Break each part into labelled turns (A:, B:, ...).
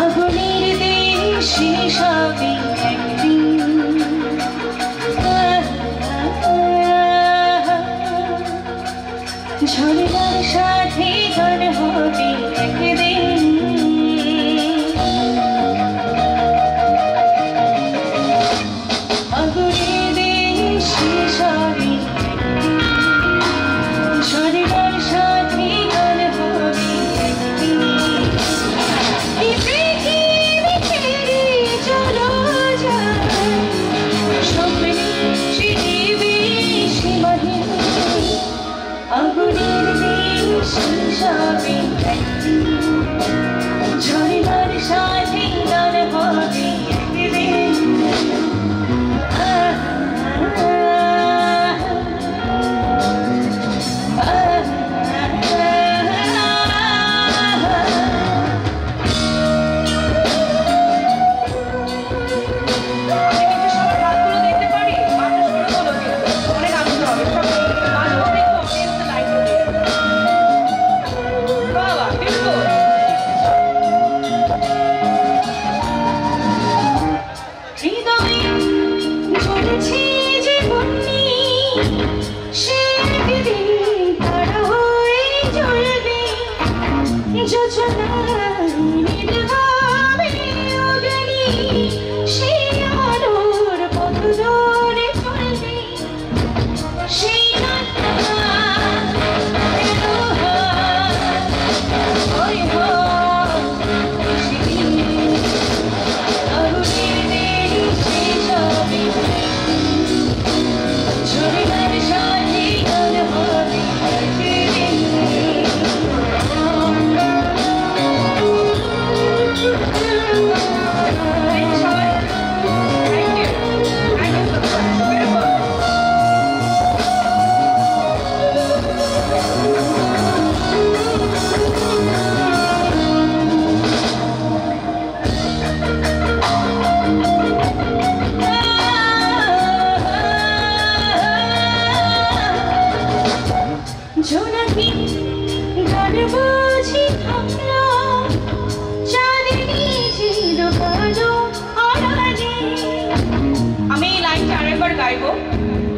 A: আগুনের দেশে সবই একদিন ঝড়ের সাথে গান হবে একদিন আগুনের দেশে সবই ঝড়ের সাথে গান হবে একদিন এই পৃথিবী ছেড়ে চলো যায় স্বপ্নে পৃথিবী সীমাহীন আগুনের দেশে সবই একদিন ঝড়ের সাথে গান হবে একদিন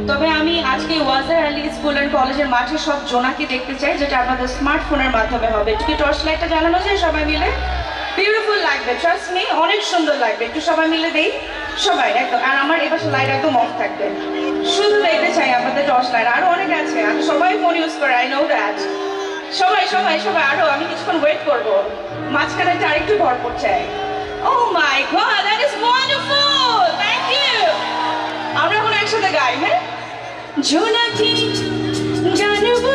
A: তবে আমি আজকে ওয়াজার আলী স্কুল এন্ড কলেজের মাঠে সব জোনাকি দেখতে চাই, যেটা আপনাদের স্মার্টফোনের মাধ্যমে হবে। একটু টর্চ লাইটটা জ্বালানো যায় সবাই মিলে? বিউটিফুল লাগবে, ট্রাস্ট মি, অনেক সুন্দর লাগবে। একটু সবাই মিলে দেই, সবাই একদম। আর আমার এই পাশে লাইট একদম অফ থাকবে, শুধু দেখতে চাই আপনাদের টর্চ লাইট। আরো অনেক আছে, আমি সবাই ফোন ইউজ করে, আই নো দ্যাট। সবাই সবাই সবাই আরো, আমি কিছুক্ষণ ওয়েট করবো। মাঝখানে আরেকটু ভরপুর চাই। Oh my God, that is wonderful! Thank you! আমরা এখন একসাথে গাই, হ্যাঁ? জোনাকি জানবো